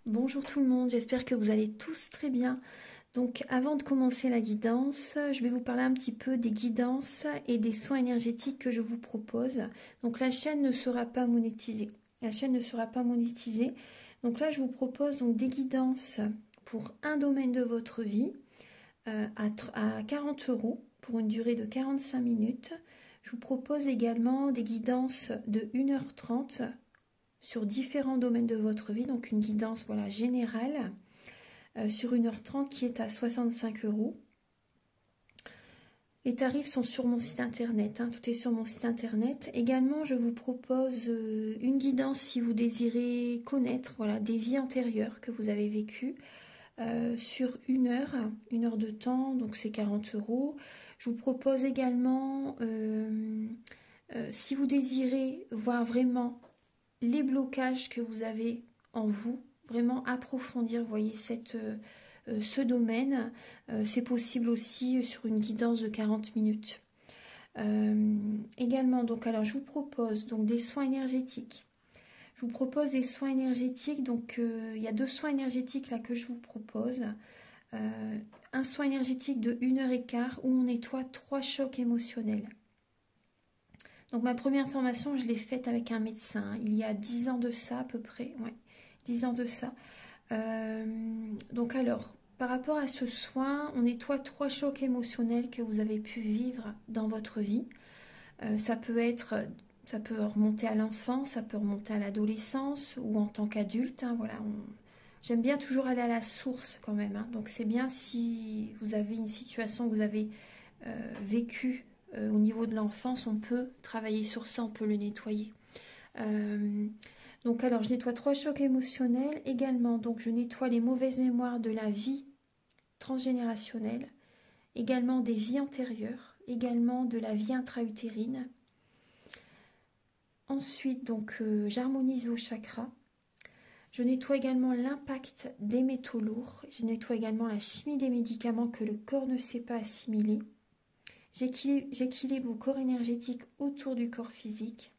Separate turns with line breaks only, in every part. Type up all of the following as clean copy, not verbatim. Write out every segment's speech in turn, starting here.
Bonjour tout le monde, j'espère que vous allez tous très bien. Donc avant de commencer la guidance, je vais vous parler un petit peu des guidances et des soins énergétiques que je vous propose. Donc la chaîne ne sera pas monétisée. La chaîne ne sera pas monétisée. Donc là je vous propose donc des guidances pour un domaine de votre vie à 40 € pour une durée de 45 minutes. Je vous propose également des guidances de 1h30 sur différents domaines de votre vie, donc une guidance voilà, générale sur 1h30 qui est à 65 €. Les tarifs sont sur mon site internet, hein, tout est sur mon site internet. Également, je vous propose une guidance si vous désirez connaître voilà, des vies antérieures que vous avez vécues sur une heure de temps, donc c'est 40 €. Je vous propose également, si vous désirez voir vraiment les blocages que vous avez en vous, vraiment approfondir, vous voyez, ce domaine, c'est possible aussi sur une guidance de 40 minutes. Également, donc, alors je vous propose donc des soins énergétiques. Je vous propose des soins énergétiques, donc il y a 2 soins énergétiques là que je vous propose. Un soin énergétique de 1h15 où on nettoie 3 chocs émotionnels. Donc ma première formation, je l'ai faite avec un médecin, il y a 10 ans de ça à peu près, ouais, 10 ans de ça. Donc alors, par rapport à ce soin, on nettoie 3 chocs émotionnels que vous avez pu vivre dans votre vie. Ça peut remonter à l'enfance, ça peut remonter à l'adolescence ou en tant qu'adulte, hein, voilà. J'aime bien toujours aller à la source quand même, hein. Donc c'est bien si vous avez une situation que vous avez vécue au niveau de l'enfance, on peut travailler sur ça, on peut le nettoyer. Donc alors je nettoie 3 chocs émotionnels également, donc je nettoie les mauvaises mémoires de la vie transgénérationnelle, également des vies antérieures, également de la vie intra-utérine. Ensuite donc j'harmonise vos chakras. Je nettoie également l'impact des métaux lourds. Je nettoie également la chimie des médicaments que le corps ne sait pas assimiler. J'équilibre vos corps énergétiques autour du corps physique.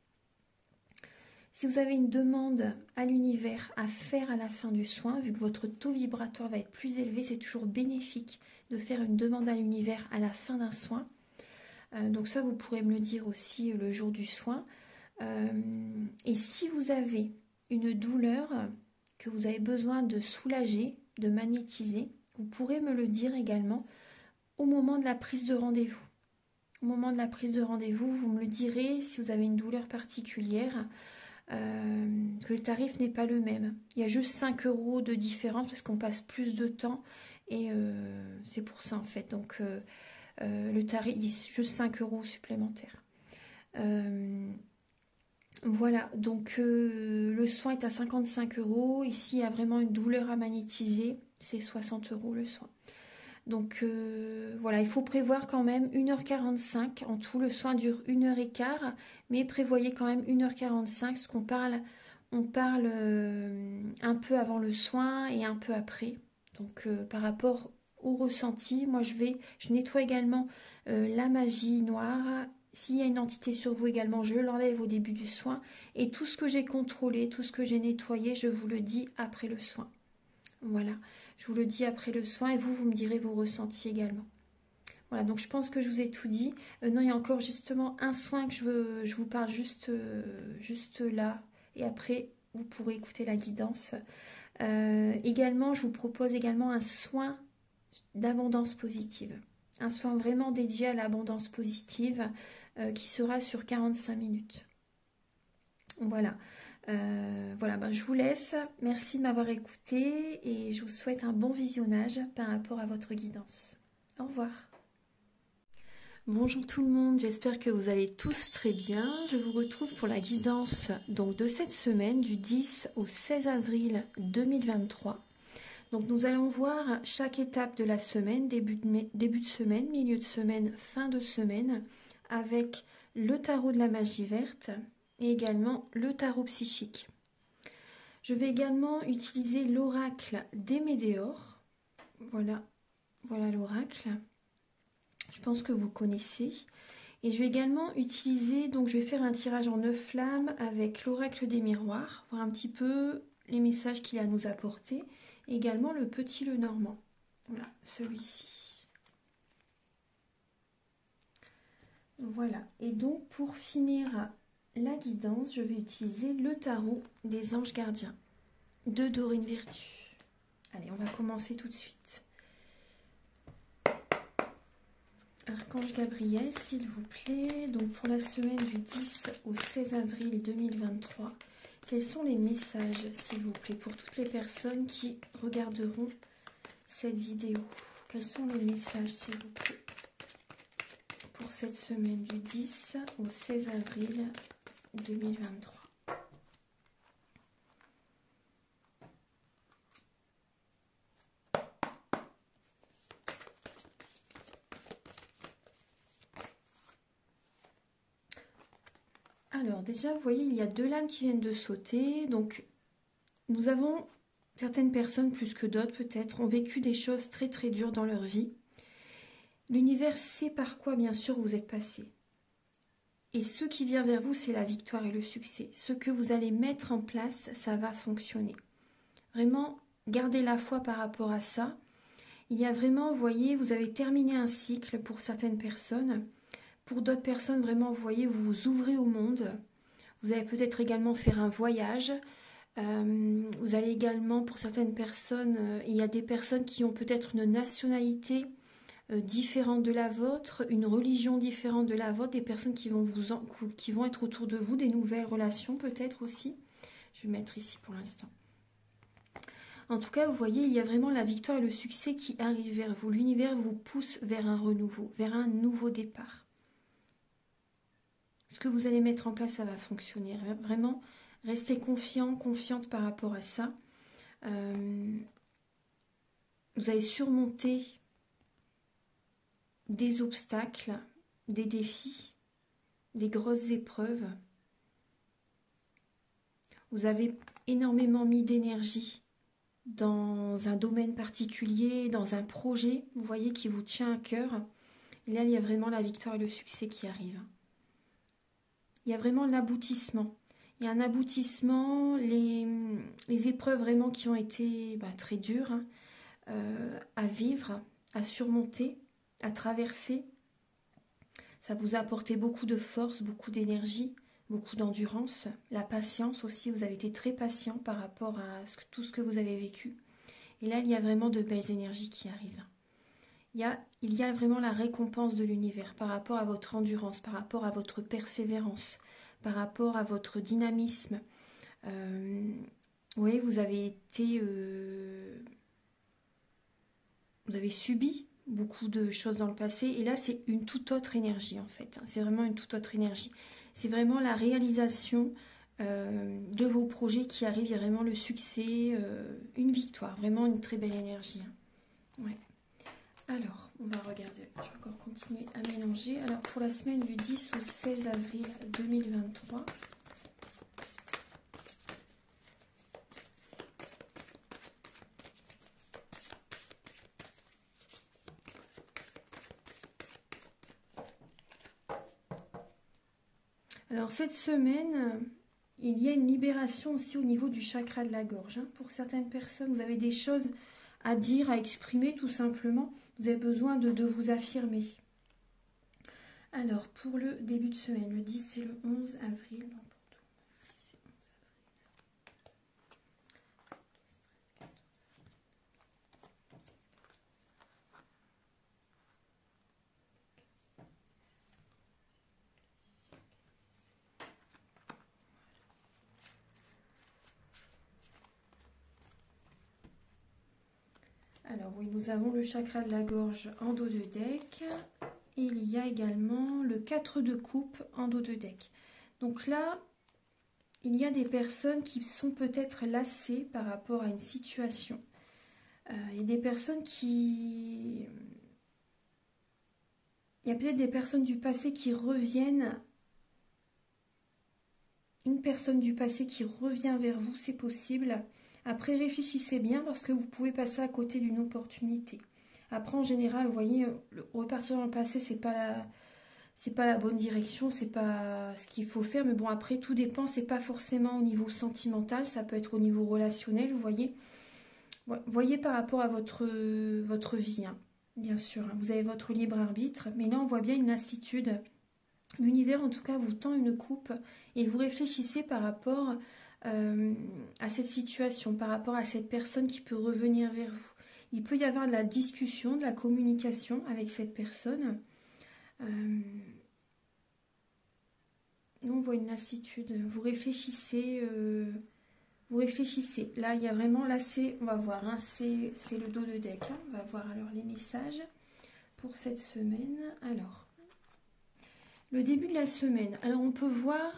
Si vous avez une demande à l'univers à faire à la fin du soin, vu que votre taux vibratoire va être plus élevé, c'est toujours bénéfique de faire une demande à l'univers à la fin d'un soin. Donc ça, vous pourrez me le dire aussi le jour du soin. Et si vous avez une douleur que vous avez besoin de soulager, de magnétiser, vous pourrez me le dire également au moment de la prise de rendez-vous. Au moment de la prise de rendez-vous, vous me le direz si vous avez une douleur particulière, que le tarif n'est pas le même. Il y a juste 5 € de différence parce qu'on passe plus de temps et c'est pour ça en fait. Donc le tarif, il y a juste 5 € supplémentaires. Voilà, donc le soin est à 55 €. Ici, il y a vraiment une douleur à magnétiser, c'est 60 € le soin. Donc voilà, il faut prévoir quand même 1h45. En tout, le soin dure 1h15, mais prévoyez quand même 1h45, parce qu'on parle, on parle un peu avant le soin et un peu après. Donc par rapport au ressenti, moi je nettoie également la magie noire. S'il y a une entité sur vous également, je l'enlève au début du soin. Et tout ce que j'ai contrôlé, tout ce que j'ai nettoyé, je vous le dis après le soin. Voilà, je vous le dis après le soin et vous me direz vos ressentis également. Voilà, donc je pense que je vous ai tout dit. Non, il y a encore justement un soin que je vous parle juste là. Et après, vous pourrez écouter la guidance. Également, je vous propose également un soin d'abondance positive. Un soin vraiment dédié à l'abondance positive qui sera sur 45 minutes. Voilà. Voilà, ben, je vous laisse. Merci de m'avoir écouté et je vous souhaite un bon visionnage par rapport à votre guidance. Au revoir. Bonjour tout le monde, j'espère que vous allez tous très bien. Je vous retrouve pour la guidance donc, de cette semaine du 10 au 16 avril 2023. Donc nous allons voir chaque étape de la semaine, début de semaine, milieu de semaine, fin de semaine, avec le tarot de la magie verte et également le tarot psychique. Je vais également utiliser l'oracle des Médéors. Voilà l'oracle. Je pense que vous connaissez. Et je vais également utiliser, donc je vais faire un tirage en 9 flammes avec l'oracle des miroirs, voir un petit peu les messages qu'il a à nous apporter. Également le petit Lenormand. Voilà, celui-ci. Voilà. Et donc, pour finir la guidance, je vais utiliser le tarot des anges gardiens de Dorine Virtue. Allez, on va commencer tout de suite. Archange Gabriel, s'il vous plaît. Donc, pour la semaine du 10 au 16 avril 2023, quels sont les messages, s'il vous plaît, pour toutes les personnes qui regarderont cette vidéo? Quels sont les messages, s'il vous plaît, pour cette semaine du 10 au 16 avril 2023? Alors déjà, vous voyez, il y a deux lames qui viennent de sauter. Donc, nous avons, certaines personnes plus que d'autres peut-être, ont vécu des choses très très dures dans leur vie. L'univers sait par quoi, bien sûr, vous êtes passé. Et ce qui vient vers vous, c'est la victoire et le succès. Ce que vous allez mettre en place, ça va fonctionner. Vraiment, gardez la foi par rapport à ça. Il y a vraiment, vous voyez, vous avez terminé un cycle pour certaines personnes. Pour d'autres personnes, vraiment, vous voyez, vous vous ouvrez au monde. Vous allez peut-être également faire un voyage. Vous allez également, pour certaines personnes, il y a des personnes qui ont peut-être une nationalité différente de la vôtre, une religion différente de la vôtre, des personnes qui vont être autour de vous, des nouvelles relations peut-être aussi. Je vais mettre ici pour l'instant. En tout cas, vous voyez, il y a vraiment la victoire et le succès qui arrivent vers vous. L'univers vous pousse vers un renouveau, vers un nouveau départ. Ce que vous allez mettre en place, ça va fonctionner. Vraiment, restez confiant, confiante par rapport à ça. Vous allez surmonter des obstacles, des défis, des grosses épreuves. Vous avez énormément mis d'énergie dans un domaine particulier, dans un projet, vous voyez, qui vous tient à cœur. Et là, il y a vraiment la victoire et le succès qui arrivent. Il y a vraiment l'aboutissement. Il y a un aboutissement, les épreuves vraiment qui ont été très dures à vivre, à surmonter, à traverser. Ça vous a apporté beaucoup de force, beaucoup d'énergie, beaucoup d'endurance. La patience aussi, vous avez été très patient par rapport à tout ce que vous avez vécu. Et là, il y a vraiment de belles énergies qui arrivent. Il y a vraiment la récompense de l'univers par rapport à votre endurance, par rapport à votre persévérance, par rapport à votre dynamisme. Oui, vous avez subi beaucoup de choses dans le passé. Et là, c'est une toute autre énergie, en fait. C'est vraiment une toute autre énergie. C'est vraiment la réalisation de vos projets qui arrivent. Il y a vraiment le succès, une victoire. Vraiment une très belle énergie. Ouais. Alors, on va regarder, je vais encore continuer à mélanger. Alors, pour la semaine du 10 au 16 avril 2023, alors cette semaine, il y a une libération aussi au niveau du chakra de la gorge. Pour certaines personnes, vous avez des choses à dire, à exprimer tout simplement. Vous avez besoin de vous affirmer. Alors, pour le début de semaine, le 10 et le 11 avril. Non, pour tout. 10 et 11 avril. Alors oui, nous avons le chakra de la gorge en dos de deck. Et il y a également le 4 de coupe en dos de deck. Donc là, il y a des personnes qui sont peut-être lassées par rapport à une situation. Il y a des personnes qui... Il y a peut-être des personnes du passé qui reviennent. Une personne du passé qui revient vers vous, c'est possible. Après, réfléchissez bien parce que vous pouvez passer à côté d'une opportunité. Après, en général, vous voyez, repartir dans le passé, c'est pas c'est pas la bonne direction, c'est pas ce qu'il faut faire. Mais bon, après, tout dépend. C'est pas forcément au niveau sentimental, ça peut être au niveau relationnel, vous voyez. Voyez par rapport à votre vie, hein, bien sûr. Hein. Vous avez votre libre arbitre, mais là, on voit bien une lassitude. L'univers, en tout cas, vous tend une coupe et vous réfléchissez par rapport à cette situation, par rapport à cette personne qui peut revenir vers vous. Il peut y avoir de la discussion, de la communication avec cette personne. On voit une lassitude. Vous réfléchissez. Vous réfléchissez. Là, il y a vraiment... Là, c'est... On va voir. Hein, c'est le dos de deck. Hein. On va voir alors les messages pour cette semaine. Alors, le début de la semaine. Alors, on peut voir...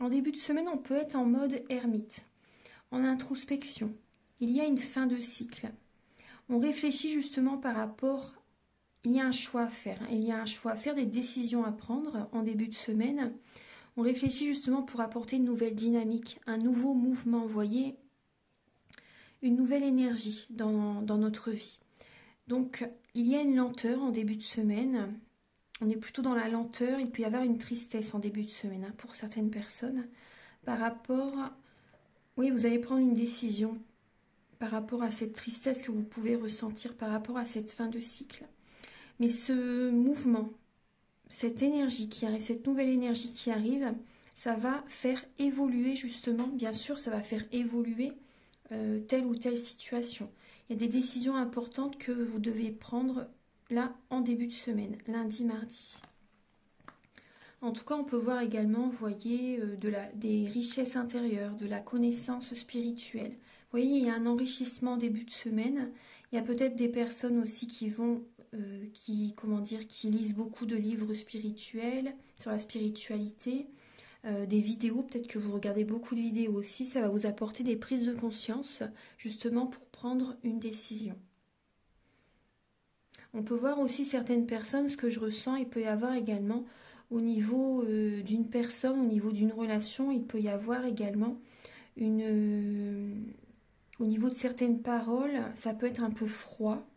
En début de semaine, on peut être en mode ermite, en introspection. Il y a une fin de cycle. On réfléchit justement par rapport... Il y a un choix à faire. Il y a un choix à faire, des décisions à prendre en début de semaine. On réfléchit justement pour apporter une nouvelle dynamique, un nouveau mouvement, vous voyez, une nouvelle énergie dans notre vie. Donc, il y a une lenteur en début de semaine. On est plutôt dans la lenteur. Il peut y avoir une tristesse en début de semaine hein, pour certaines personnes. Par rapport... Oui, vous allez prendre une décision par rapport à cette tristesse que vous pouvez ressentir par rapport à cette fin de cycle. Mais ce mouvement, cette énergie qui arrive, cette nouvelle énergie qui arrive, ça va faire évoluer justement, bien sûr, ça va faire évoluer telle ou telle situation. Il y a des décisions importantes que vous devez prendre là en début de semaine, lundi, mardi. En tout cas, on peut voir également, vous voyez, des richesses intérieures, de la connaissance spirituelle. Vous voyez, il y a un enrichissement en début de semaine. Il y a peut-être des personnes aussi qui vont, qui lisent beaucoup de livres spirituels, sur la spiritualité, des vidéos, peut-être que vous regardez beaucoup de vidéos aussi. Ça va vous apporter des prises de conscience, justement, pour prendre une décision. On peut voir aussi certaines personnes, ce que je ressens, il peut y avoir également... Au niveau d'une personne, au niveau d'une relation, il peut y avoir également au niveau de certaines paroles, ça peut être un peu froid.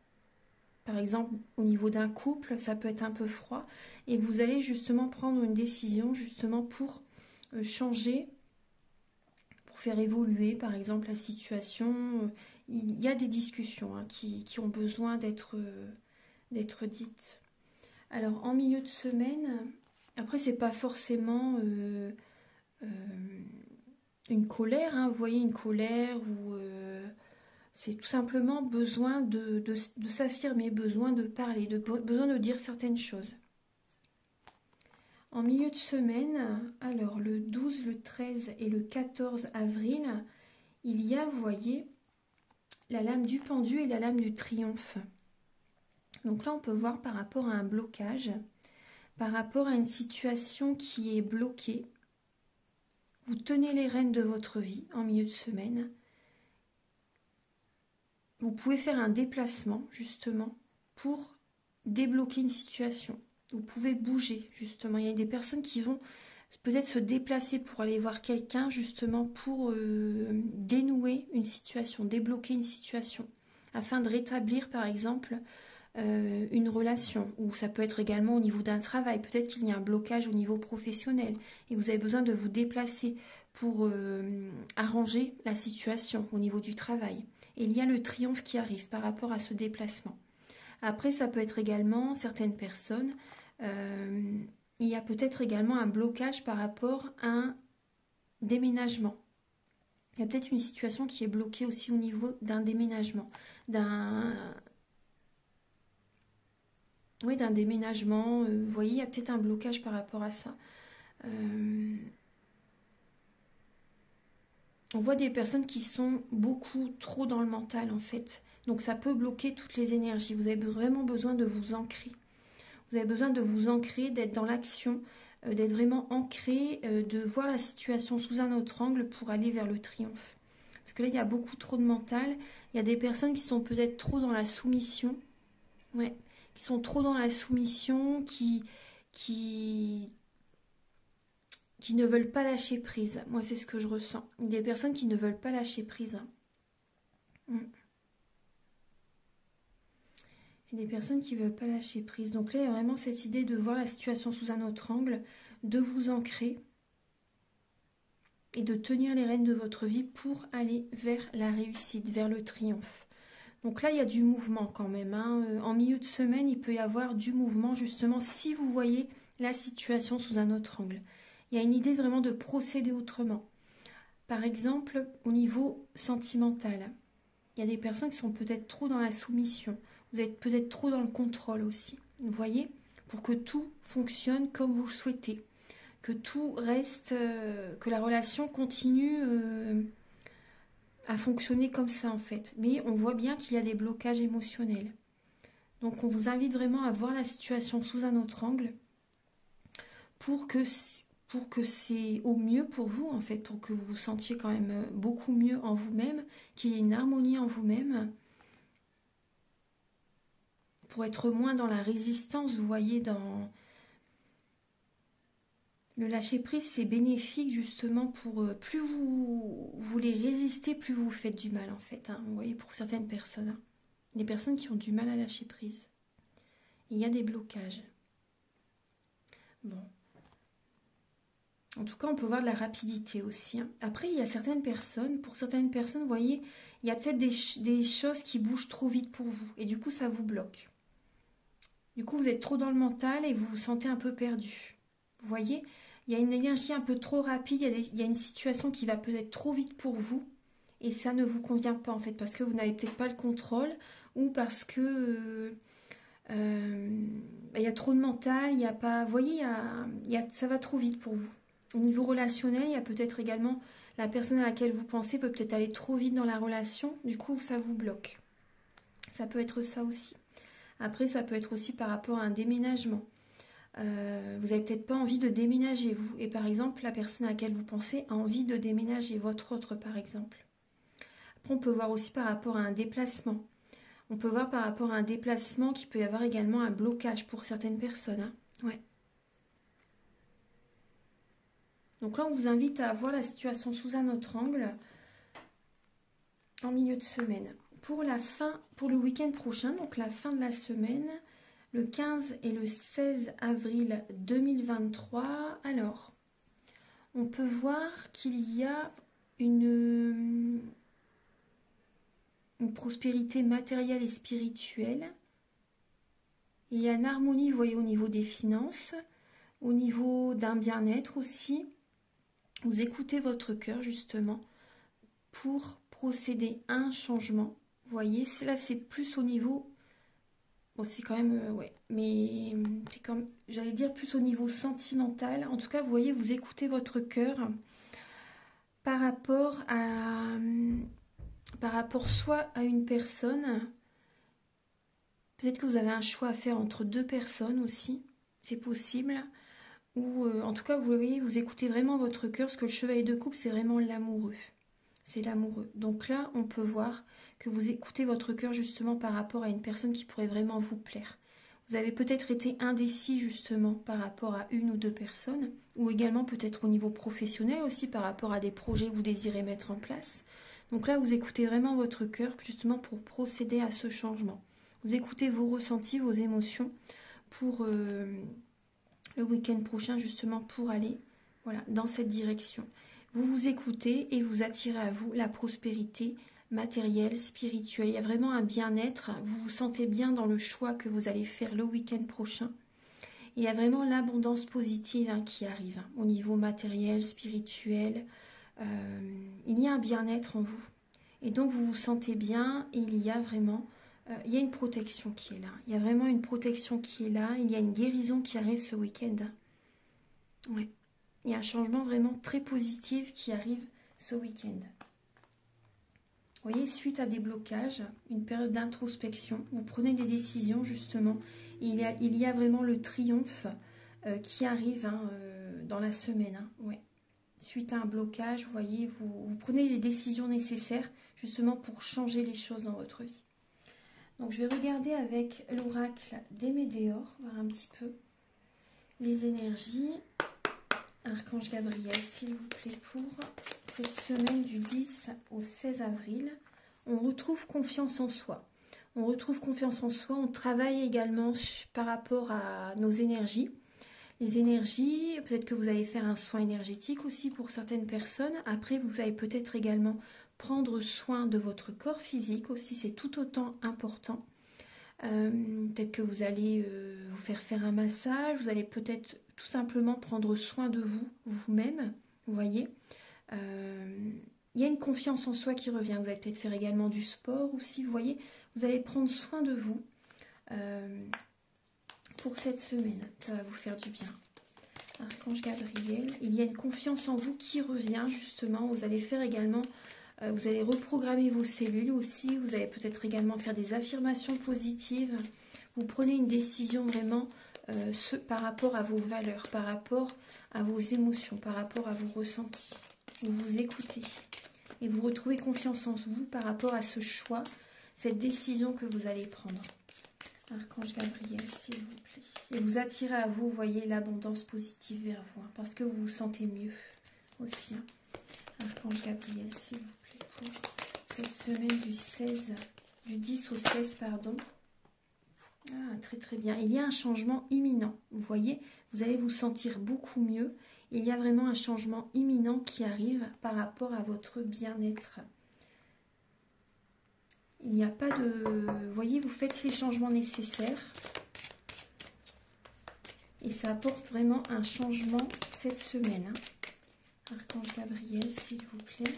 Par exemple, au niveau d'un couple, ça peut être un peu froid. Et vous allez justement prendre une décision justement pour changer, pour faire évoluer par exemple la situation. Il y a des discussions hein, qui ont besoin d'être dites. Alors en milieu de semaine... Après, c'est pas forcément une colère, hein, vous voyez, une colère ou c'est tout simplement besoin de s'affirmer, besoin de parler, besoin de dire certaines choses. En milieu de semaine, alors le 12, le 13 et le 14 avril, il y a, vous voyez, la lame du pendu et la lame du triomphe. Donc là, on peut voir par rapport à un blocage, par rapport à une situation qui est bloquée. Vous tenez les rênes de votre vie en milieu de semaine. Vous pouvez faire un déplacement, justement, pour débloquer une situation. Vous pouvez bouger, justement. Il y a des personnes qui vont peut-être se déplacer pour aller voir quelqu'un, justement, pour dénouer une situation, débloquer une situation, afin de rétablir, par exemple, une relation, ou ça peut être également au niveau d'un travail. Peut-être qu'il y a un blocage au niveau professionnel et vous avez besoin de vous déplacer pour arranger la situation au niveau du travail. Et il y a le triomphe qui arrive par rapport à ce déplacement. Après, ça peut être également certaines personnes, il y a peut-être également un blocage par rapport à un déménagement. Il y a peut-être une situation qui est bloquée aussi au niveau d'un déménagement, d'un déménagement. Vous voyez, il y a peut-être un blocage par rapport à ça. On voit des personnes qui sont beaucoup trop dans le mental, en fait. Donc, ça peut bloquer toutes les énergies. Vous avez vraiment besoin de vous ancrer. Vous avez besoin de vous ancrer, d'être dans l'action, d'être vraiment ancré, de voir la situation sous un autre angle pour aller vers le triomphe. Parce que là, il y a beaucoup trop de mental. Il y a des personnes qui sont peut-être trop dans la soumission. Ouais. Qui sont trop dans la soumission, qui ne veulent pas lâcher prise. Moi, c'est ce que je ressens. Des personnes qui ne veulent pas lâcher prise. Il y a des personnes qui ne veulent pas lâcher prise. Donc là, il y a vraiment cette idée de voir la situation sous un autre angle, de vous ancrer et de tenir les rênes de votre vie pour aller vers la réussite, vers le triomphe. Donc là, il y a du mouvement quand même, hein. En milieu de semaine, il peut y avoir du mouvement, justement, si vous voyez la situation sous un autre angle. Il y a une idée vraiment de procéder autrement. Par exemple, au niveau sentimental, il y a des personnes qui sont peut-être trop dans la soumission. Vous êtes peut-être trop dans le contrôle aussi. Vous voyez, pour que tout fonctionne comme vous le souhaitez. Que tout reste, que la relation continue à fonctionner comme ça en fait. Mais on voit bien qu'il y a des blocages émotionnels. Donc on vous invite vraiment à voir la situation sous un autre angle pour que c'est au mieux pour vous en fait, pour que vous vous sentiez quand même beaucoup mieux en vous-même, qu'il y ait une harmonie en vous-même, pour être moins dans la résistance, vous voyez, dans le lâcher-prise, c'est bénéfique justement pour plus vous voulez résister, plus vous faites du mal en fait, hein, vous voyez, pour certaines personnes, hein. Des personnes qui ont du mal à lâcher prise. Il y a des blocages. Bon. En tout cas, on peut voir de la rapidité aussi, hein. Après, il y a certaines personnes, pour certaines personnes, vous voyez, il y a peut-être des choses qui bougent trop vite pour vous. Et du coup, ça vous bloque. Du coup, vous êtes trop dans le mental et vous vous sentez un peu perdu. Vous voyez, il y a une énergie un peu trop rapide, il y a une situation qui va peut-être trop vite pour vous. Et ça ne vous convient pas, en fait, parce que vous n'avez peut-être pas le contrôle ou parce que... il y a trop de mental, il y a pas... Vous voyez, ça va trop vite pour vous. Au niveau relationnel, il y a peut-être également la personne à laquelle vous pensez peut peut-être aller trop vite dans la relation, du coup ça vous bloque. Ça peut être ça aussi. Après, ça peut être aussi par rapport à un déménagement. Vous n'avez peut-être pas envie de déménager, vous. Et par exemple, la personne à laquelle vous pensez a envie de déménager, votre autre par exemple. Après, on peut voir aussi par rapport à un déplacement. On peut voir par rapport à un déplacement qu'il peut y avoir également un blocage pour certaines personnes, hein. Ouais. Donc là, on vous invite à voir la situation sous un autre angle en milieu de semaine. Pour le week-end prochain, donc la fin de la semaine, le 15 et le 16 avril 2023, alors, on peut voir qu'il y a une prospérité matérielle et spirituelle. Il y a une harmonie, vous voyez, au niveau des finances, au niveau d'un bien-être aussi. Vous écoutez votre cœur, justement, pour procéder à un changement. Vous voyez, là, c'est plus au niveau... Bon, c'est quand même... ouais, mais c'est comme... J'allais dire plus au niveau sentimental. En tout cas, vous voyez, vous écoutez votre cœur par rapport soit à une personne. Peut-être que vous avez un choix à faire entre deux personnes aussi. C'est possible. Ou en tout cas, vous voyez, vous écoutez vraiment votre cœur, parce que le chevalier de coupe, c'est vraiment l'amoureux. C'est l'amoureux. Donc là, on peut voir que vous écoutez votre cœur justement par rapport à une personne qui pourrait vraiment vous plaire. Vous avez peut-être été indécis justement par rapport à une ou deux personnes, ou également peut-être au niveau professionnel aussi par rapport à des projets que vous désirez mettre en place. Donc là, vous écoutez vraiment votre cœur justement pour procéder à ce changement. Vous écoutez vos ressentis, vos émotions pour... le week-end prochain justement pour aller dans cette direction. Vous vous écoutez et vous attirez à vous la prospérité matérielle, spirituelle. Il y a vraiment un bien-être. Vous vous sentez bien dans le choix que vous allez faire le week-end prochain. Il y a vraiment l'abondance positive qui arrive au niveau matériel, spirituel. Il y a un bien-être en vous. Et donc vous vous sentez bien et il y a vraiment... il y a une protection qui est là. Il y a vraiment une protection qui est là. Il y a une guérison qui arrive ce week-end. Ouais. Il y a un changement vraiment très positif qui arrive ce week-end. Vous voyez, suite à des blocages, une période d'introspection, vous prenez des décisions justement. Il y a vraiment le triomphe qui arrive dans la semaine. Ouais. Suite à un blocage, vous voyez, vous prenez les décisions nécessaires justement pour changer les choses dans votre vie. Donc je vais regarder avec l'oracle des Médéors, voir un petit peu les énergies. Archange Gabriel, s'il vous plaît, pour cette semaine du 10 au 16 avril. On retrouve confiance en soi. on retrouve confiance en soi, on travaille également par rapport à nos énergies. Les énergies, peut-être que vous allez faire un soin énergétique aussi pour certaines personnes. Après, vous allez peut-être également prendre soin de votre corps physique aussi, c'est tout autant important. Peut-être que vous allez vous faire un massage, vous allez peut-être tout simplement prendre soin de vous, vous-même, vous voyez. Il y a une confiance en soi qui revient. Vous allez peut-être faire également du sport aussi, vous voyez. Vous allez prendre soin de vous pour cette semaine. Ça va vous faire du bien. Archange Gabriel, il y a une confiance en vous qui revient justement. Vous allez faire également, vous allez reprogrammer vos cellules aussi. Vous allez peut-être également faire des affirmations positives. Vous prenez une décision vraiment par rapport à vos valeurs, par rapport à vos émotions, par rapport à vos ressentis. Vous vous écoutez et vous retrouvez confiance en vous par rapport à ce choix, cette décision que vous allez prendre. Archange Gabriel, s'il vous plaît. Et vous attirez à vous, voyez, l'abondance positive vers vous, hein, parce que vous vous sentez mieux aussi. Hein. Archange Gabriel, s'il vous plaît, pour cette semaine du 10 au 16, pardon. Ah, très très bien. Il y a un changement imminent. Vous voyez, vous allez vous sentir beaucoup mieux. Il y a vraiment un changement imminent qui arrive par rapport à votre bien-être. Il n'y a pas de... Vous voyez, vous faites les changements nécessaires. Et ça apporte vraiment un changement cette semaine. Hein. Archange Gabriel, s'il vous plaît.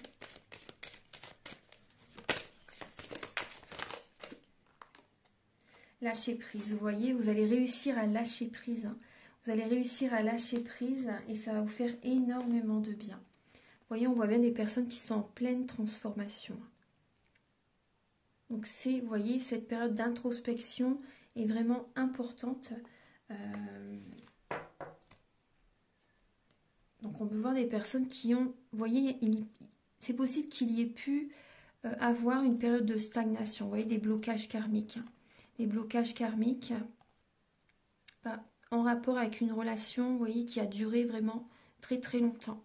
Lâcher prise. Vous voyez, vous allez réussir à lâcher prise. Hein. Vous allez réussir à lâcher prise et ça va vous faire énormément de bien. Vous voyez, on voit bien des personnes qui sont en pleine transformation. Donc c'est, vous voyez, cette période d'introspection est vraiment importante. Donc on peut voir des personnes qui ont, vous voyez, c'est possible qu'il y ait pu avoir une période de stagnation. Vous voyez, des blocages karmiques. Des blocages karmiques en rapport avec une relation, vous voyez, qui a duré vraiment très très longtemps.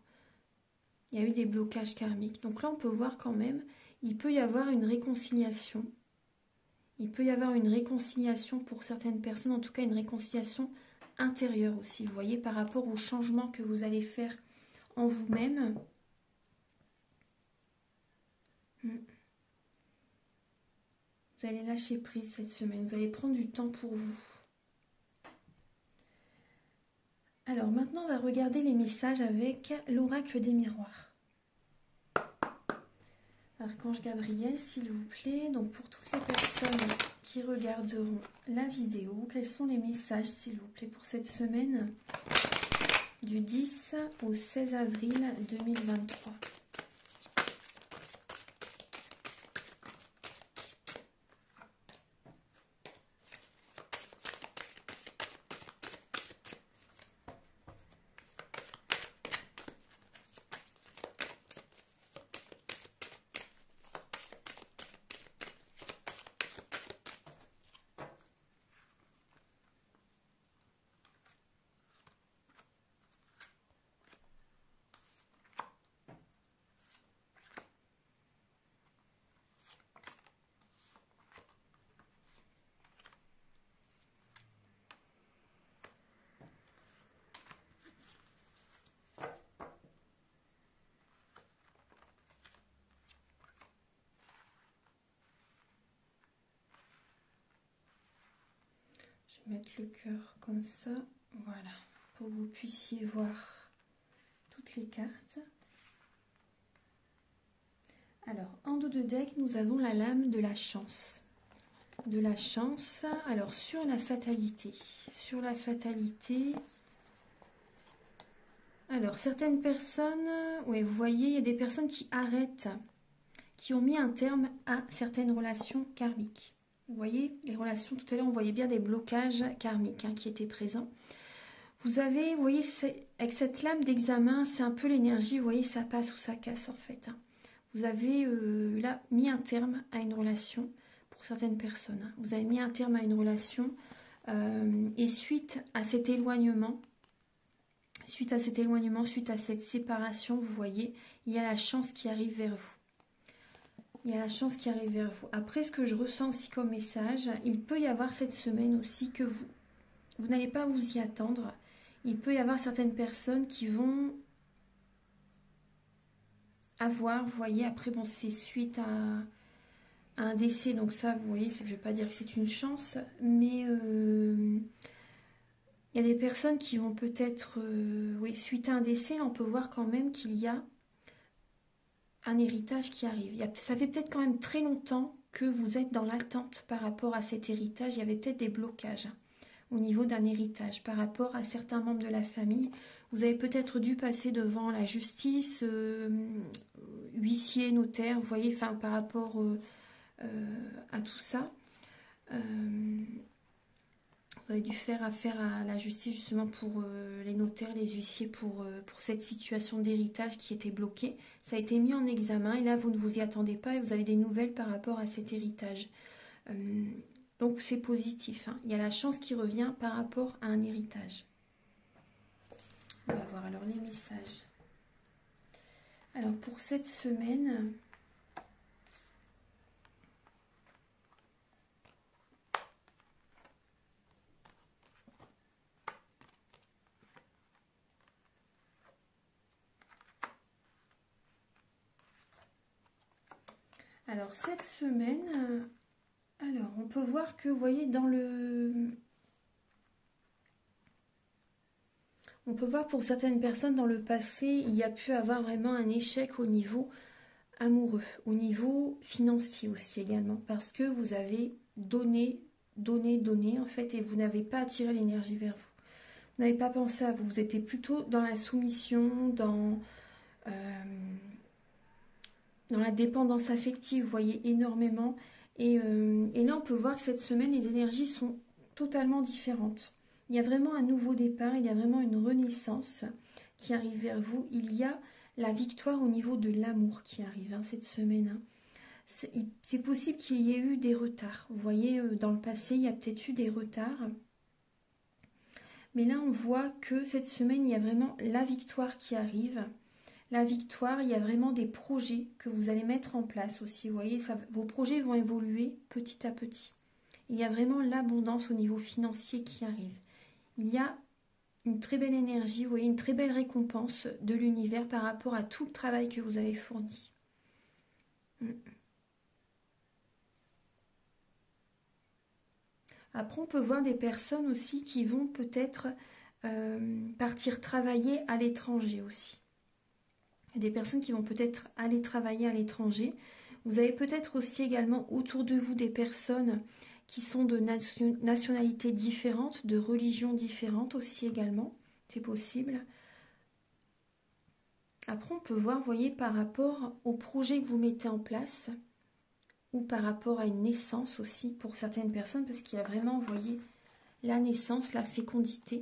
Il y a eu des blocages karmiques. Donc là, on peut voir quand même, il peut y avoir une réconciliation. Il peut y avoir une réconciliation pour certaines personnes, en tout cas une réconciliation intérieure aussi. Vous voyez, par rapport au changement que vous allez faire en vous-même. Vous allez lâcher prise cette semaine. Vous allez prendre du temps pour vous. Alors maintenant, on va regarder les messages avec l'oracle des miroirs. Archange Gabriel, s'il vous plaît. Donc pour toutes les personnes qui regarderont la vidéo, quels sont les messages, s'il vous plaît, pour cette semaine du 10 au 16 avril 2023. Je vais mettre le cœur comme ça, voilà, pour que vous puissiez voir toutes les cartes. Alors, en dos de deck, nous avons la lame de la chance. De la chance, alors sur la fatalité. Sur la fatalité, alors certaines personnes, oui, vous voyez, il y a des personnes qui arrêtent, qui ont mis un terme à certaines relations karmiques. Vous voyez, les relations, tout à l'heure, on voyait bien des blocages karmiques qui étaient présents. Vous avez, vous voyez, avec cette lame d'examen, c'est un peu l'énergie, vous voyez, ça passe ou ça casse en fait. Vous avez là mis un terme à une relation pour certaines personnes. Vous avez mis un terme à une relation et suite à cet éloignement, suite à cette séparation, vous voyez, il y a la chance qui arrive vers vous. Il y a la chance qui arrive vers vous. Après, ce que je ressens aussi comme message, il peut y avoir cette semaine aussi que vous n'allez pas vous y attendre. Il peut y avoir certaines personnes qui vont avoir, vous voyez, après, bon, c'est suite à un décès, donc ça, vous voyez, je ne vais pas dire que c'est une chance, mais il y a des personnes qui vont peut-être, oui, suite à un décès, on peut voir quand même qu'il y a un héritage qui arrive. Ça fait peut-être quand même très longtemps que vous êtes dans l'attente par rapport à cet héritage. Il y avait peut-être des blocages au niveau d'un héritage par rapport à certains membres de la famille. Vous avez peut-être dû passer devant la justice, huissier, notaire, vous voyez, enfin, par rapport à tout ça. Vous avez dû faire affaire à la justice justement pour les notaires, les huissiers, pour cette situation d'héritage qui était bloquée. Ça a été mis en examen et là, vous ne vous y attendez pas et vous avez des nouvelles par rapport à cet héritage. Donc, c'est positif, hein. Il y a la chance qui revient par rapport à un héritage. On va voir alors les messages. Alors, pour cette semaine... Alors, cette semaine, alors, on peut voir que, vous voyez, on peut voir pour certaines personnes dans le passé, il y a pu avoir vraiment un échec au niveau amoureux, au niveau financier aussi également, parce que vous avez donné, en fait, et vous n'avez pas attiré l'énergie vers vous. Vous n'avez pas pensé à vous, vous étiez plutôt dans la soumission, dans la dépendance affective, vous voyez, énormément. Et là, on peut voir que cette semaine, les énergies sont totalement différentes. Il y a vraiment un nouveau départ, il y a vraiment une renaissance qui arrive vers vous. Il y a la victoire au niveau de l'amour qui arrive cette semaine. C'est possible qu'il y ait eu des retards. Vous voyez, dans le passé, il y a peut-être eu des retards. Mais là, on voit que cette semaine, il y a vraiment la victoire qui arrive. La victoire, il y a vraiment des projets que vous allez mettre en place aussi. Vous voyez, vos projets vont évoluer petit à petit. Il y a vraiment l'abondance au niveau financier qui arrive. Il y a une très belle énergie, vous voyez, une très belle récompense de l'univers par rapport à tout le travail que vous avez fourni. Après, on peut voir des personnes aussi qui vont peut-être partir travailler à l'étranger aussi. Il y a des personnes qui vont peut-être aller travailler à l'étranger. Vous avez peut-être aussi également autour de vous des personnes qui sont de nationalités différentes, de religions différentes aussi également. C'est possible. Après, on peut voir, vous voyez, par rapport au projet que vous mettez en place ou par rapport à une naissance aussi pour certaines personnes, parce qu'il y a vraiment, vous voyez, la naissance, la fécondité.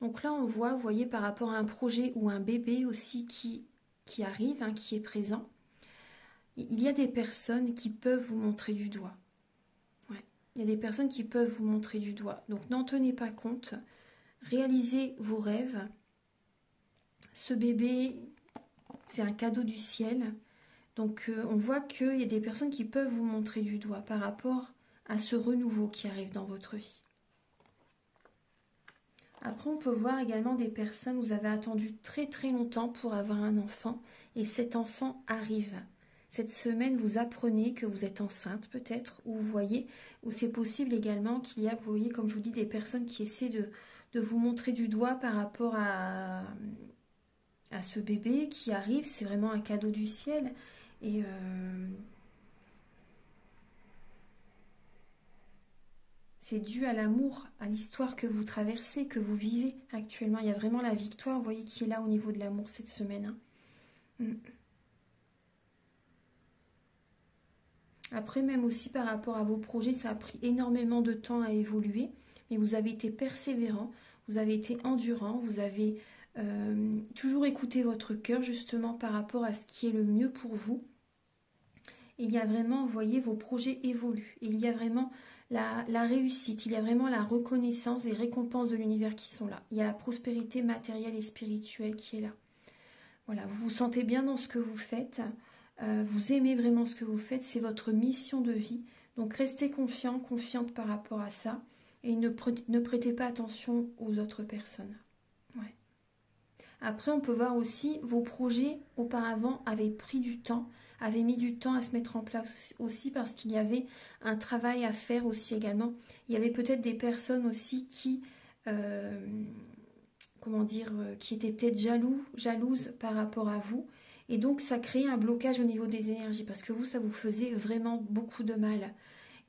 Donc là, on voit, vous voyez, par rapport à un projet ou un bébé aussi qui arrive, qui est présent. Il y a des personnes qui peuvent vous montrer du doigt. Ouais. Il y a des personnes qui peuvent vous montrer du doigt. Donc n'en tenez pas compte. Réalisez vos rêves. Ce bébé, c'est un cadeau du ciel. Donc on voit qu'il y a des personnes qui peuvent vous montrer du doigt par rapport à ce renouveau qui arrive dans votre vie. Après, on peut voir également des personnes, vous avez attendu très très longtemps pour avoir un enfant et cet enfant arrive. Cette semaine, vous apprenez que vous êtes enceinte peut-être, ou vous voyez, ou c'est possible également qu'il y a, vous voyez, comme je vous dis, des personnes qui essaient de vous montrer du doigt par rapport à ce bébé qui arrive. C'est vraiment un cadeau du ciel. Et c'est dû à l'amour, à l'histoire que vous traversez, que vous vivez actuellement. Il y a vraiment la victoire, vous voyez, qui est là au niveau de l'amour cette semaine. Après, même aussi par rapport à vos projets, ça a pris énormément de temps à évoluer, mais vous avez été persévérant, vous avez été endurant, vous avez toujours écouté votre cœur justement par rapport à ce qui est le mieux pour vous. Il y a vraiment, vous voyez, vos projets évoluent. Il y a vraiment la réussite, il y a vraiment la reconnaissance et récompenses de l'univers qui sont là. Il y a la prospérité matérielle et spirituelle qui est là. Voilà, vous vous sentez bien dans ce que vous faites. Vous aimez vraiment ce que vous faites, c'est votre mission de vie. Donc restez confiant, confiante par rapport à ça. Et ne prêtez pas attention aux autres personnes. Ouais. Après, on peut voir aussi vos projets auparavant avaient pris du temps, avaient mis du temps à se mettre en place aussi parce qu'il y avait un travail à faire aussi également. Il y avait peut-être des personnes aussi qui, comment dire, qui étaient peut-être jalouses par rapport à vous. Et donc, ça créait un blocage au niveau des énergies parce que vous, ça vous faisait vraiment beaucoup de mal.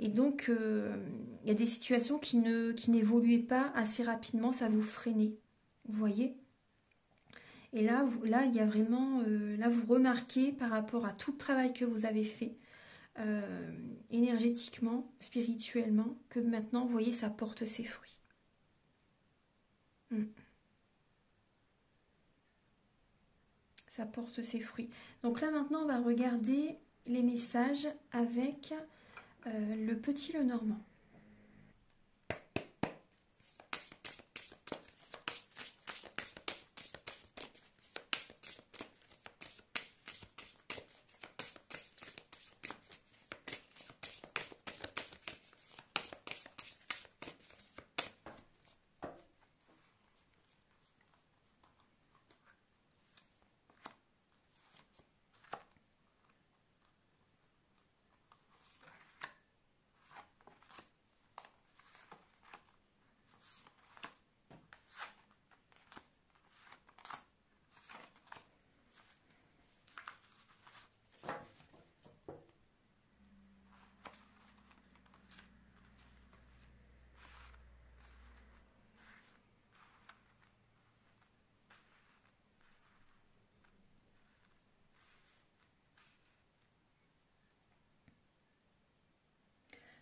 Et donc, il y a des situations qui n'évoluaient pas assez rapidement, ça vous freinait. Vous voyez? Et là, il y a vraiment, là, vous remarquez par rapport à tout le travail que vous avez fait, énergétiquement, spirituellement, que maintenant, vous voyez, ça porte ses fruits. Ça porte ses fruits. Donc là, maintenant, on va regarder les messages avec le petit Lenormand.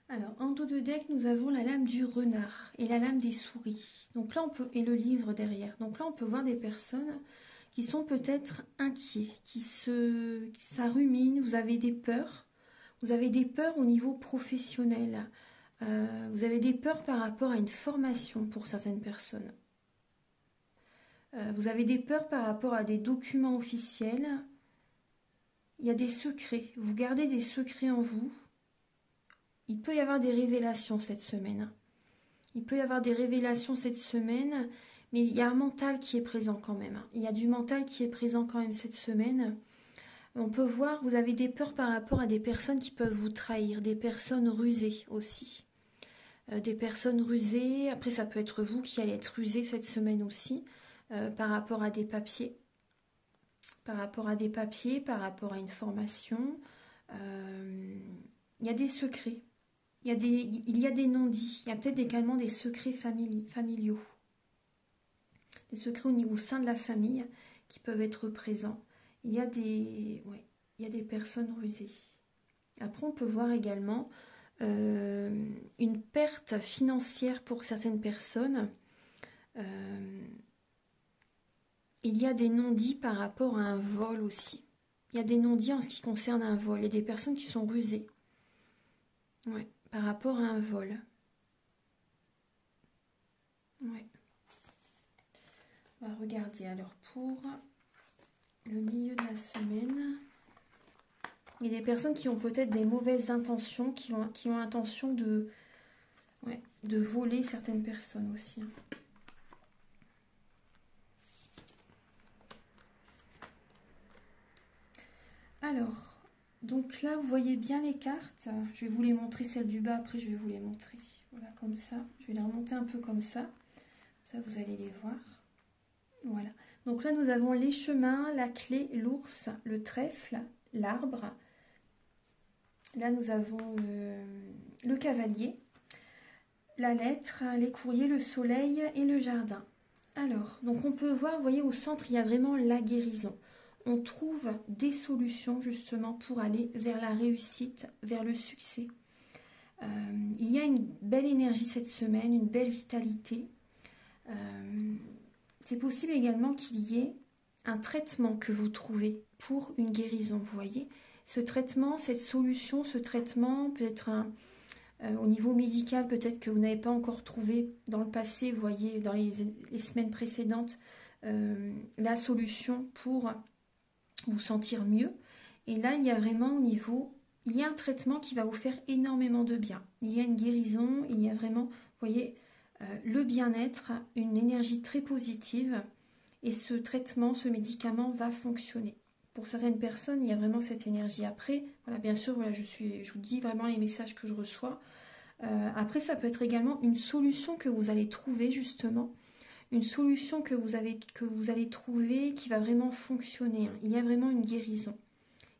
Alors, en dos de deck, nous avons la lame du renard et la lame des souris. Donc là, et le livre derrière. Donc là, on peut voir des personnes qui sont peut-être inquiets, ça rumine, vous avez des peurs. Vous avez des peurs au niveau professionnel. Vous avez des peurs par rapport à une formation pour certaines personnes. Vous avez des peurs par rapport à des documents officiels. Il y a des secrets. Vous gardez des secrets en vous. Il peut y avoir des révélations cette semaine. Il peut y avoir des révélations cette semaine, mais il y a un mental qui est présent quand même. Il y a du mental qui est présent quand même cette semaine. On peut voir, vous avez des peurs par rapport à des personnes qui peuvent vous trahir, des personnes rusées aussi. Des personnes rusées, après ça peut être vous qui allez être rusé cette semaine aussi, par rapport à des papiers. Par rapport à des papiers, par rapport à une formation. Il y a des secrets. Il y a des non-dits, il y a peut-être également des secrets familiaux, des secrets au sein de la famille qui peuvent être présents. Il y a des personnes rusées. Après, on peut voir également une perte financière pour certaines personnes. Il y a des non-dits par rapport à un vol aussi. Il y a des non-dits en ce qui concerne un vol. Il y a des personnes qui sont rusées. Ouais. Par rapport à un vol. Ouais. On va regarder alors pour le milieu de la semaine. Il y a des personnes qui ont peut-être des mauvaises intentions, qui ont l'intention de voler certaines personnes aussi. Alors, donc là, vous voyez bien les cartes. Je vais vous les montrer, celles du bas, après je vais vous les montrer. Voilà, comme ça. Je vais les remonter un peu comme ça. Ça, vous allez les voir. Voilà. Donc là, nous avons les chemins, la clé, l'ours, le trèfle, l'arbre. Là, nous avons le cavalier, la lettre, les courriers, le soleil et le jardin. Alors, donc on peut voir, vous voyez, au centre, il y a vraiment la guérison. On trouve des solutions justement pour aller vers la réussite, vers le succès. Il y a une belle énergie cette semaine, une belle vitalité. C'est possible également qu'il y ait un traitement que vous trouvez pour une guérison, vous voyez. Ce traitement, cette solution, ce traitement peut être au niveau médical, peut-être que vous n'avez pas encore trouvé dans le passé, vous voyez, dans les semaines précédentes, la solution pour vous sentir mieux. Et là, il y a vraiment au niveau, il y a un traitement qui va vous faire énormément de bien. Il y a une guérison, il y a vraiment, vous voyez, le bien-être, une énergie très positive. Et ce traitement, ce médicament va fonctionner. Pour certaines personnes, il y a vraiment cette énergie. Après, voilà, bien sûr, voilà, je vous dis vraiment les messages que je reçois. Après, ça peut être également une solution que vous allez trouver justement, une solution que vous allez trouver qui va vraiment fonctionner. Il y a vraiment une guérison.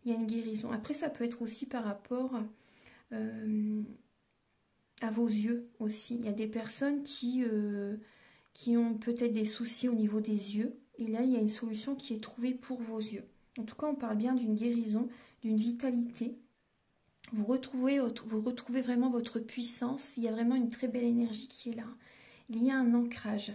Il y a une guérison. Après, ça peut être aussi par rapport à vos yeux aussi. Il y a des personnes qui ont peut-être des soucis au niveau des yeux. Et là, il y a une solution qui est trouvée pour vos yeux. En tout cas, on parle bien d'une guérison, d'une vitalité. Vous retrouvez vraiment votre puissance. Il y a vraiment une très belle énergie qui est là. Il y a un ancrage.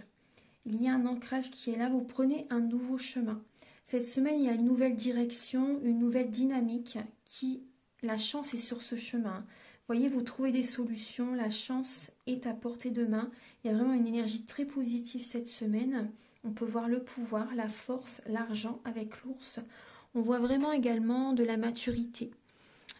Il y a un ancrage qui est là. Vous prenez un nouveau chemin. Cette semaine, il y a une nouvelle direction, une nouvelle dynamique qui, la chance est sur ce chemin. Vous voyez, vous trouvez des solutions. La chance est à portée de main. Il y a vraiment une énergie très positive cette semaine. On peut voir le pouvoir, la force, l'argent avec l'ours. On voit vraiment également de la maturité,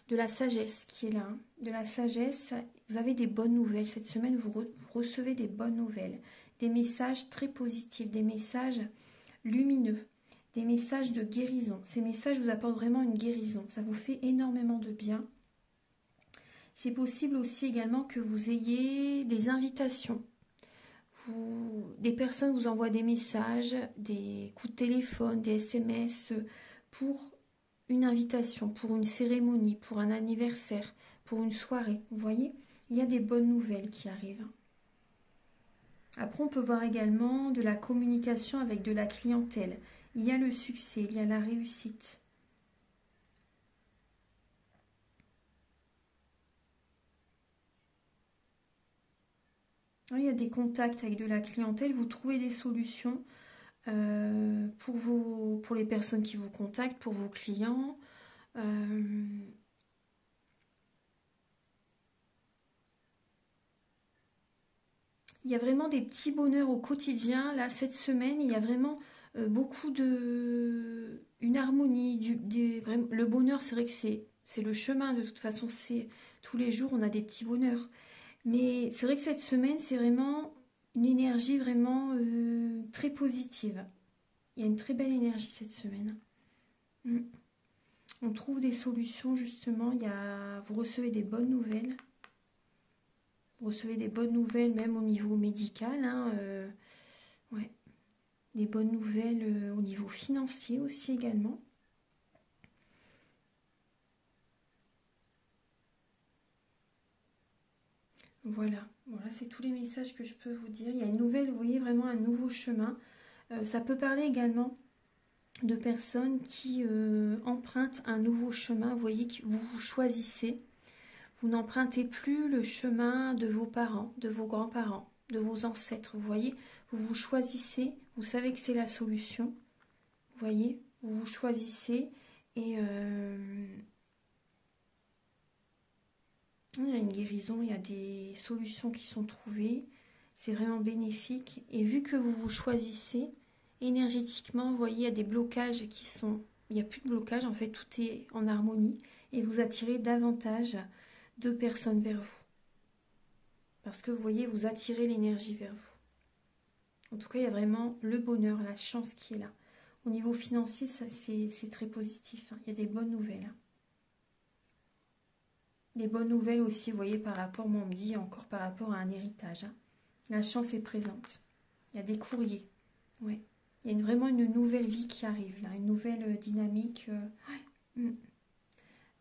de la sagesse qui est là. De la sagesse, vous avez des bonnes nouvelles. Cette semaine, vous recevez des bonnes nouvelles. Des messages très positifs, des messages lumineux, des messages de guérison. Ces messages vous apportent vraiment une guérison. Ça vous fait énormément de bien. C'est possible aussi également que vous ayez des invitations. Des personnes vous envoient des messages, des coups de téléphone, des SMS pour une invitation, pour une cérémonie, pour un anniversaire, pour une soirée. Vous voyez, il y a des bonnes nouvelles qui arrivent. Après, on peut voir également de la communication avec de la clientèle. Il y a le succès, il y a la réussite. Il y a des contacts avec de la clientèle, vous trouvez des solutions pour les personnes qui vous contactent, pour vos clients. Il y a vraiment des petits bonheurs au quotidien. Là, cette semaine, il y a vraiment beaucoup une harmonie. Le bonheur, c'est vrai que c'est le chemin. De toute façon, c'est tous les jours, on a des petits bonheurs. Mais c'est vrai que cette semaine, c'est vraiment une énergie vraiment très positive. Il y a une très belle énergie cette semaine. On trouve des solutions justement. Vous recevez des bonnes nouvelles. Vous recevez des bonnes nouvelles même au niveau médical. Ouais. Des bonnes nouvelles au niveau financier aussi également. Voilà, c'est tous les messages que je peux vous dire. Il y a une nouvelle, vous voyez, vraiment un nouveau chemin. Ça peut parler également de personnes qui empruntent un nouveau chemin. Vous voyez que vous choisissez. Vous n'empruntez plus le chemin de vos parents, de vos grands-parents, de vos ancêtres. Vous voyez, vous choisissez. Vous savez que c'est la solution. Vous voyez, vous choisissez et il y a une guérison, il y a des solutions qui sont trouvées. C'est vraiment bénéfique. Et vu que vous choisissez, énergétiquement, vous voyez, il y a des blocages qui sont... Il n'y a plus de blocage, en fait, tout est en harmonie. Et vous attirez davantage de personnes vers vous. Parce que vous voyez, vous attirez l'énergie vers vous. En tout cas, il y a vraiment le bonheur, la chance qui est là. Au niveau financier, c'est très positif. Il y a des bonnes nouvelles. Des bonnes nouvelles aussi, vous voyez, par rapport, moi on me dit encore par rapport à un héritage. La chance est présente. Il y a des courriers. Ouais. Il y a vraiment une nouvelle vie qui arrive là, une nouvelle dynamique.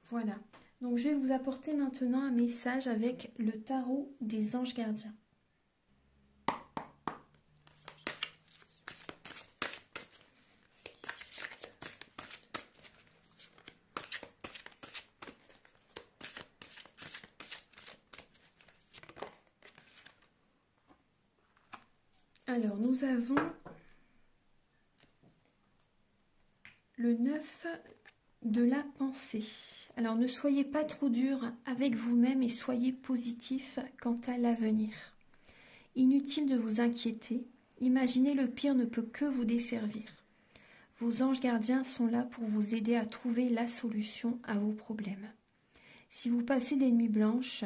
Voilà. Donc je vais vous apporter maintenant un message avec le tarot des anges gardiens. Alors, nous avons le 9 de la pensée. Alors, ne soyez pas trop dur avec vous-même et soyez positif quant à l'avenir. Inutile de vous inquiéter. Imaginez le pire ne peut que vous desservir. Vos anges gardiens sont là pour vous aider à trouver la solution à vos problèmes. Si vous passez des nuits blanches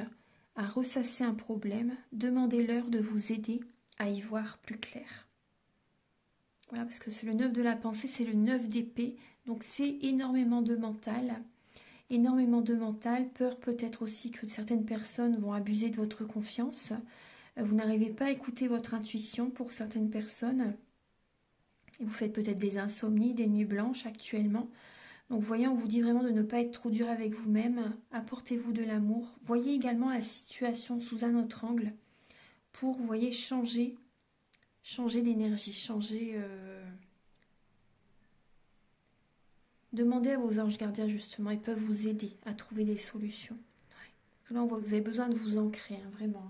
à ressasser un problème, demandez-leur de vous aider à y voir plus clair. Voilà, parce que c'est le 9 de la pensée, c'est le 9 d'épée, donc c'est énormément de mental. Énormément de mental, peur peut-être aussi que certaines personnes vont abuser de votre confiance. Vous n'arrivez pas à écouter votre intuition pour certaines personnes. Vous faites peut-être des insomnies, des nuits blanches actuellement. Donc voyez, on vous dit vraiment de ne pas être trop dur avec vous-même. Apportez-vous de l'amour. Voyez également la situation sous un autre angle pour, vous voyez, changer l'énergie, changer... Demandez à vos anges gardiens justement, ils peuvent vous aider à trouver des solutions. Là, on voit que vous avez besoin de vous ancrer, hein, vraiment.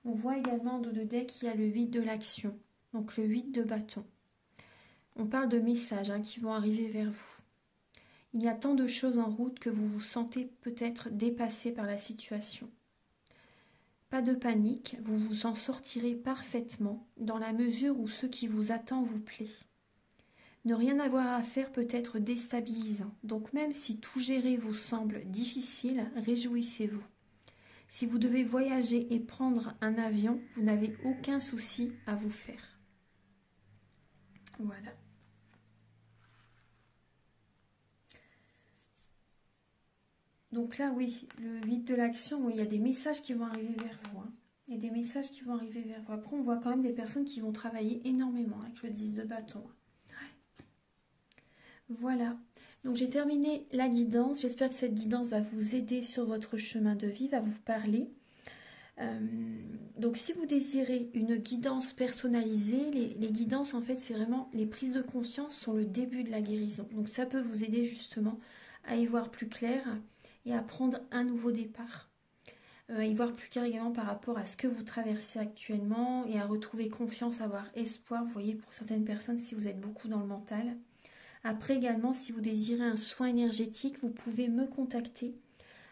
On voit également dans le deck qu'il y a le 8 de l'action, donc le 8 de bâton. On parle de messages qui vont arriver vers vous. Il y a tant de choses en route que vous vous sentez peut-être dépassé par la situation. Pas de panique, vous vous en sortirez parfaitement dans la mesure où ce qui vous attend vous plaît. Ne rien avoir à faire peut être déstabilisant, donc même si tout gérer vous semble difficile, réjouissez-vous. Si vous devez voyager et prendre un avion, vous n'avez aucun souci à vous faire. Voilà. Donc là, oui, le 8 de l'action, oui, il y a des messages qui vont arriver vers vous. Il y a des messages qui vont arriver vers vous. Après, on voit quand même des personnes qui vont travailler énormément avec le 10 de bâton. Voilà, donc j'ai terminé la guidance. J'espère que cette guidance va vous aider sur votre chemin de vie, va vous parler. Donc si vous désirez une guidance personnalisée, les guidances en fait c'est vraiment les prises de conscience sont le début de la guérison. Donc ça peut vous aider justement à y voir plus clair et à prendre un nouveau départ. À y voir plus clair également par rapport à ce que vous traversez actuellement et à retrouver confiance, avoir espoir. Vous voyez, pour certaines personnes, si vous êtes beaucoup dans le mental. Après également, si vous désirez un soin énergétique, vous pouvez me contacter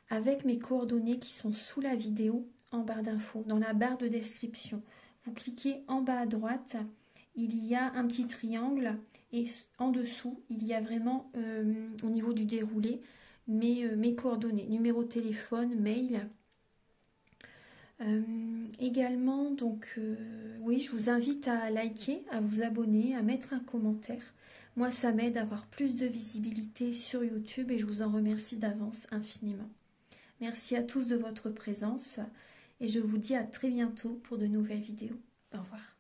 avec mes coordonnées qui sont sous la vidéo en barre d'infos, dans la barre de description. Vous cliquez en bas à droite, il y a un petit triangle et en dessous, il y a vraiment au niveau du déroulé mes coordonnées, numéro de téléphone, mail. Également, donc oui, je vous invite à liker, à vous abonner, à mettre un commentaire. Moi, ça m'aide à avoir plus de visibilité sur YouTube et je vous en remercie d'avance infiniment. Merci à tous de votre présence et je vous dis à très bientôt pour de nouvelles vidéos. Au revoir.